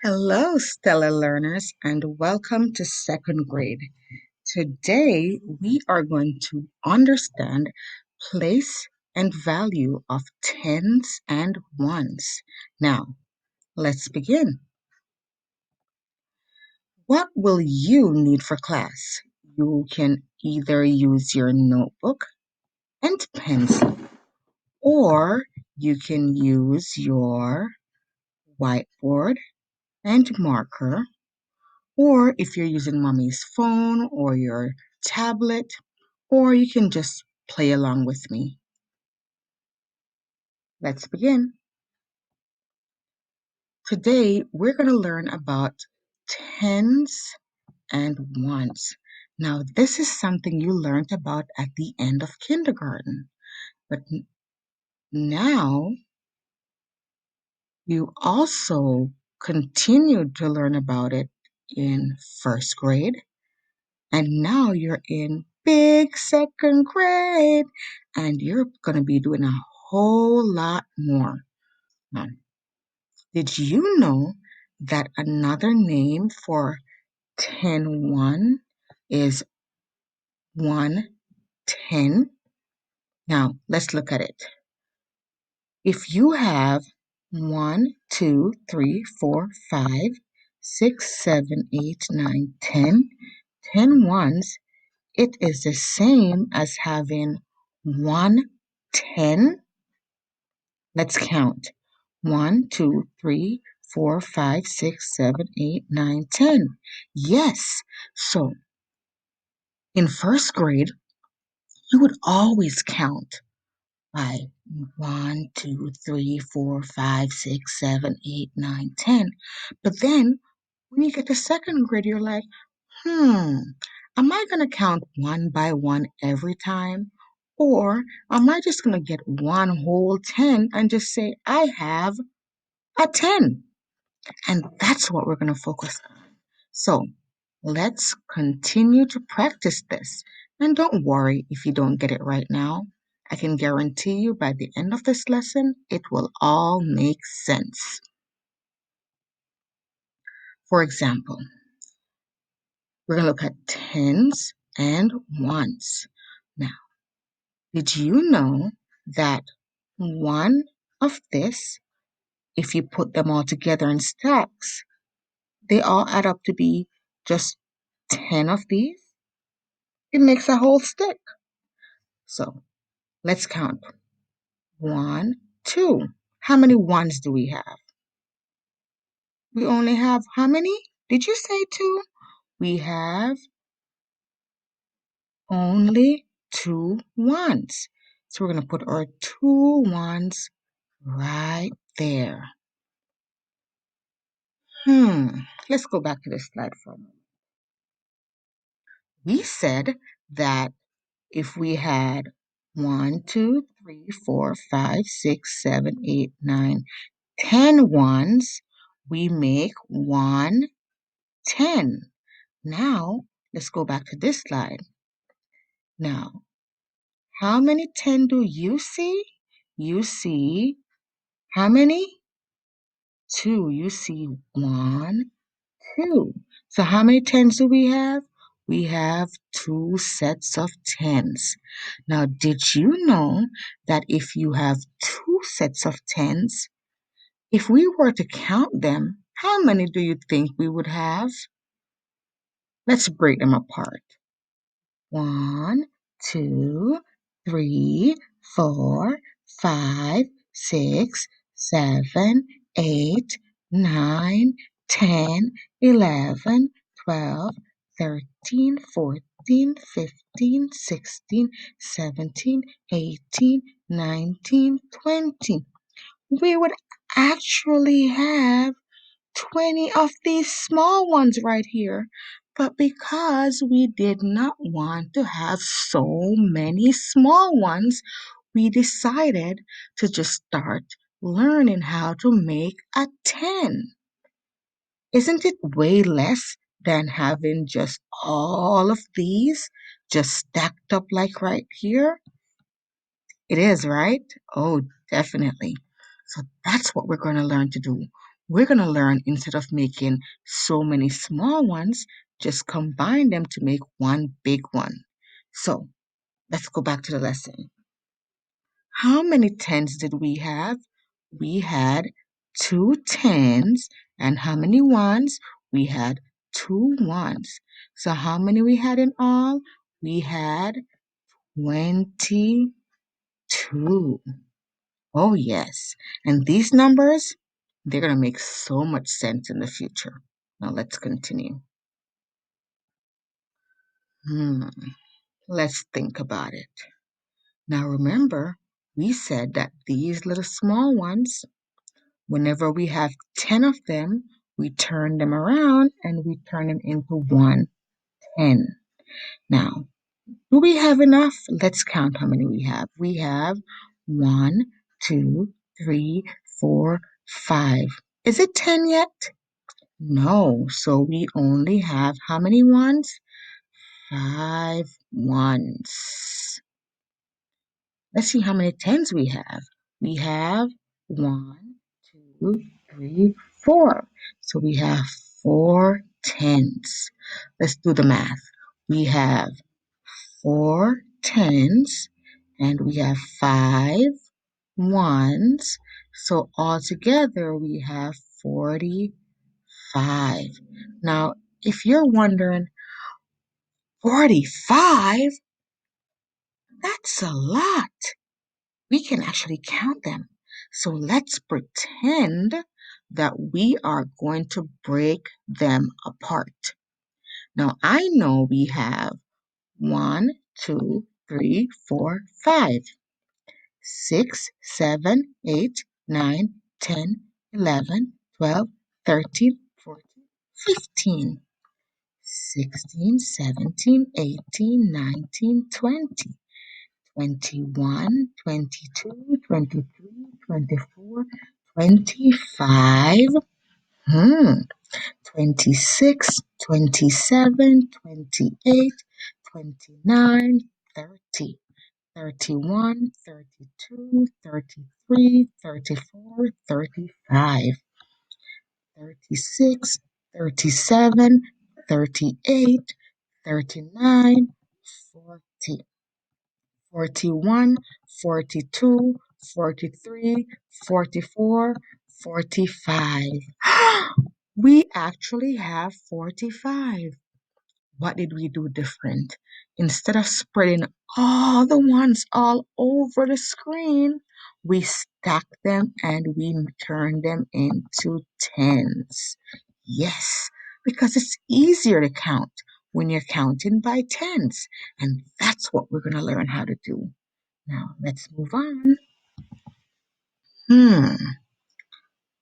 Hello, stellar learners, and welcome to second grade. Today, we are going to understand place and value of tens and ones. Now, let's begin. What will you need for class? You can either use your notebook and pencil, or you can use your whiteboard and marker. Or if you're using mommy's phone or your tablet, or you can just play along with me. Let's begin. Today, we're going to learn about tens and ones. Now, this is something you learned about at the end of kindergarten, but now you also continued to learn about it in first grade. And now you're in big second grade and you're going to be doing a whole lot more. Now, did you know that another name for 10-1 is 110? Now, let's look at it. If you have 1, 2, 3, 4, 5, 6, 7, 8, 9, 10 ones, it is the same as having 110. Let's count. 1, 2, 3, 4, 5, 6, 7, 8, 9, 10. Yes. So in first grade, you would always count by 1, 2, 3, 4, 5, 6, 7, 8, 9, 10. But then when you get to second grade, you're like, am I going to count one by one every time? Or am I just going to get one whole 10 and just say, I have a 10? And that's what we're going to focus on. So let's continue to practice this. And don't worry if you don't get it right now. I can guarantee you by the end of this lesson, it will all make sense. For example, we're going to look at tens and ones. Now, did you know that one of this, if you put them all together in stacks, they all add up to be just 10 of these? It makes a whole stick. So let's count. 1, 2. How many ones do we have? We only have how many? Did you say 2? We have only 2 ones. So we're going to put our 2 ones right there. Let's go back to this slide for a moment. We said that if we had 1, 2, 3, 4, 5, 6, 7, 8, 9, 10 ones, we make 110. Now, let's go back to this slide. Now, how many 10 do you see? You see how many? 2. You see 1, 2. So how many 10s do we have? We have 2 sets of 10s. Now, did you know that if you have 2 sets of 10s, if we were to count them, how many do you think we would have? Let's break them apart. 1, 2, 3, 4, 5, 6, 7, 8, 9, 10, 11, 12, 13, 14, 15, 16, 17, 18, 19, 20. We would actually have 20 of these small ones right here. But because we did not want to have so many small ones, we decided to just start learning how to make a 10. Isn't it way less than having just all of these just stacked up like right here? It is, right? Oh, definitely. So that's what we're going to learn to do. we're going to learn instead of making so many small ones, just combine them to make one big one. So let's go back to the lesson. How many tens did we have? We had two tens. And how many ones? We had two ones. So how many we had in all? We had 22. Oh, yes. And these numbers, they're going to make so much sense in the future. Now let's continue. Hmm, let's think about it. Now remember, we said that these little small ones, whenever we have 10 of them, we turn them around and we turn them into 110. Now, do we have enough? Let's count how many we have. We have 1, 2, 3, 4, 5. Is it 10 yet? No. So we only have how many ones? 5 ones. Let's see how many tens we have. We have 1, 2, 3, 4. So we have 4 tens. Let's do the math. We have 4 tens and we have 5 ones. So altogether we have 45. Now, if you're wondering, 45? That's a lot. We can actually count them. So let's pretend that we are going to break them apart. Now I know we have 1, 2, 3, 4, 5, 6, 7, 8, 9, 10, 11, 12, 13, 14, 15, 16, 17, 18, 19, 20. 21, 22, 23, 24, 25, 26, 27, 28, 29, 30, 31, 32, 33, 34, 35, 36, 37, 38, 39, 40. 41, 42, 43, 44, 45. We actually have 45. What did we do different? Instead of spreading all the ones all over the screen, we stacked them and we turned them into tens. Yes, because it's easier to count when you're counting by tens. And that's what we're going to learn how to do. Now, let's move on. Hmm,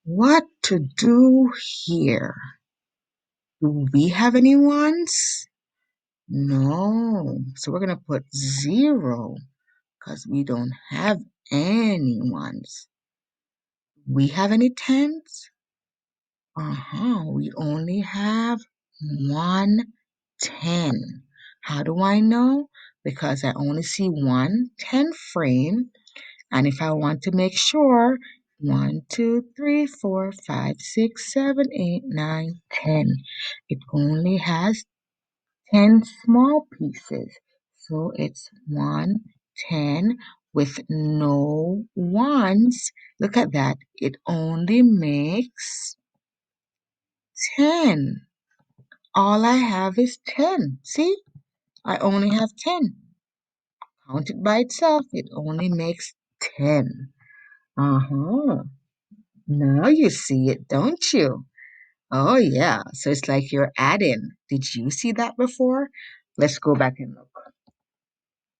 what to do here? Do we have any ones? No. So we're going to put 0 because we don't have any ones. We have any tens? We only have 110. How do I know? Because I only see 110 frame. And if I want to make sure, 1, 2, 3, 4, 5, 6, 7, 8, 9, 10. It only has 10 small pieces. So it's 110 with no ones. Look at that. It only makes 10. All I have is 10. See? I only have 10. Counted by itself, it only makes 10. Uh-huh. Now you see it, don't you? Oh, yeah. So it's like you're adding. Did you see that before? Let's go back and look.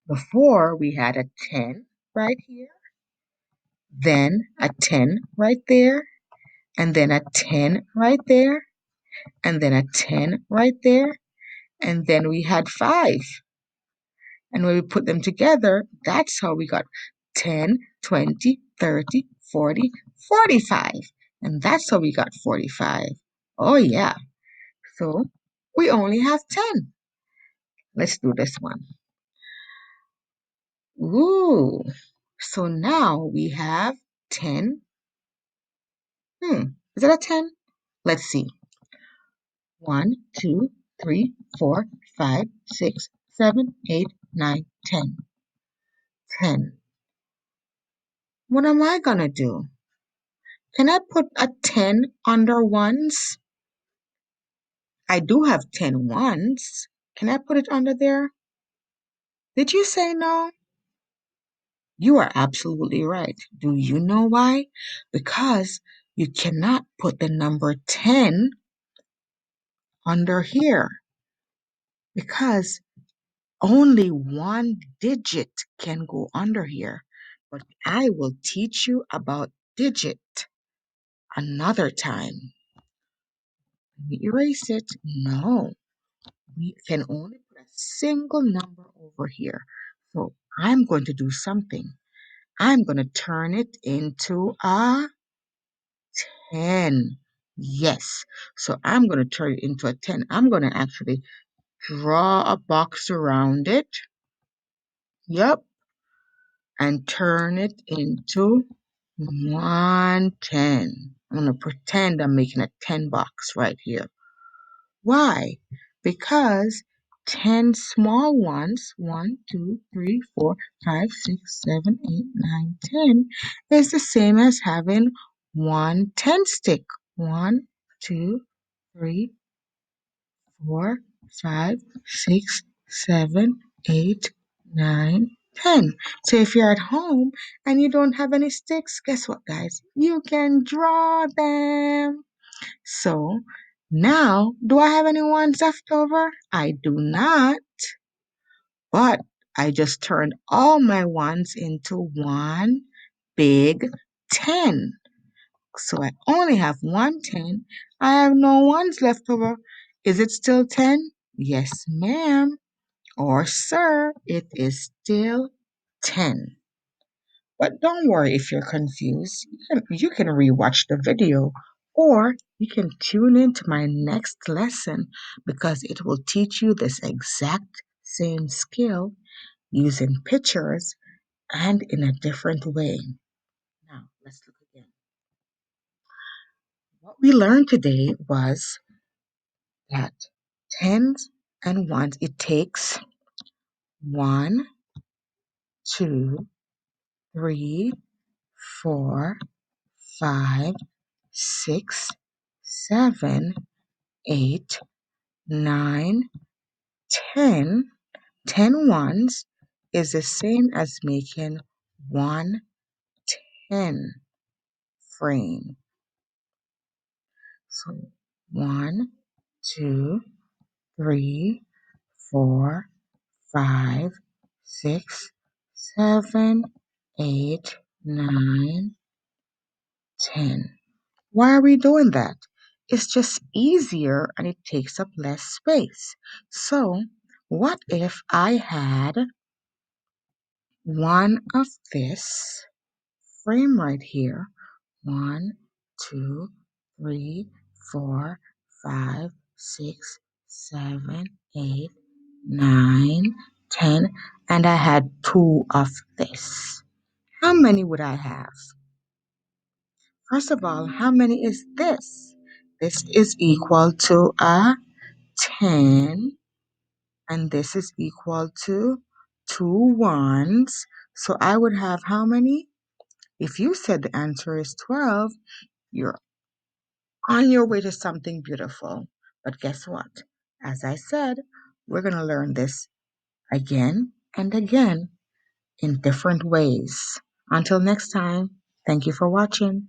Before, we had a 10 right here, then a 10 right there, and then a 10 right there, and then a 10 right there, and then we had 5. And when we put them together, that's how we got 10, 20, 30, 40, 45. And that's how we got 45. Oh, yeah. So we only have 10. Let's do this one. Ooh. So now we have 10. Is it a 10? Let's see. 1, 2, 3, 4, 5, 6, 7, 8, 9, 10. 10. What am I gonna do? Can I put a 10 under ones? I do have 10 ones. Can I put it under there? Did you say no? You are absolutely right. Do you know why? Because you cannot put the number 10 under here because only one digit can go under here. But I will teach you about digit another time. Let me erase it. No, we can only put a single number over here. So I'm going to do something. I'm going to turn it into a 10. Yes. So I'm going to turn it into a 10. I'm going to actually draw a box around it. Yep. And turn it into 110. I'm going to pretend I'm making a 10 box right here. Why? Because 10 small ones, 1, 2, 3, 4, 5, 6, 7, 8, 9, 10, is the same as having one 10 stick. 1, 2, 3, 4, 5, 6, 7, 8, 9, 10. So if you're at home and you don't have any sticks, guess what, guys? You can draw them. So now, do I have any ones left over? I do not, but I just turned all my ones into one big 10. So I only have one 10. I have no ones left over. Is it still 10? Yes, ma'am. Or sir, it is still 10. But don't worry if you're confused. You can rewatch the video or you can tune into my next lesson because it will teach you this exact same skill using pictures and in a different way. Now, let's look again. What we learned today was that tens and ones, it takes 1, 2, 3, 4, 5, 6, 7, 8, 9, 10. 10 ones is the same as making 110 frame. So 1, 2, 3, 4, 5, 6, 7, 8, 9, 10. Why are we doing that? It's just easier and it takes up less space. So, what if I had one of this frame right here? 1, 2, 3, 4, 5, 6, 7, 8, 9, 10, and I had 2 of this. How many would I have? First of all, how many is this? This is equal to a 10, and this is equal to 2 ones. So I would have how many? If you said the answer is 12, you're on your way to something beautiful. But guess what? As I said, we're going to learn this again and again in different ways. Until next time, thank you for watching.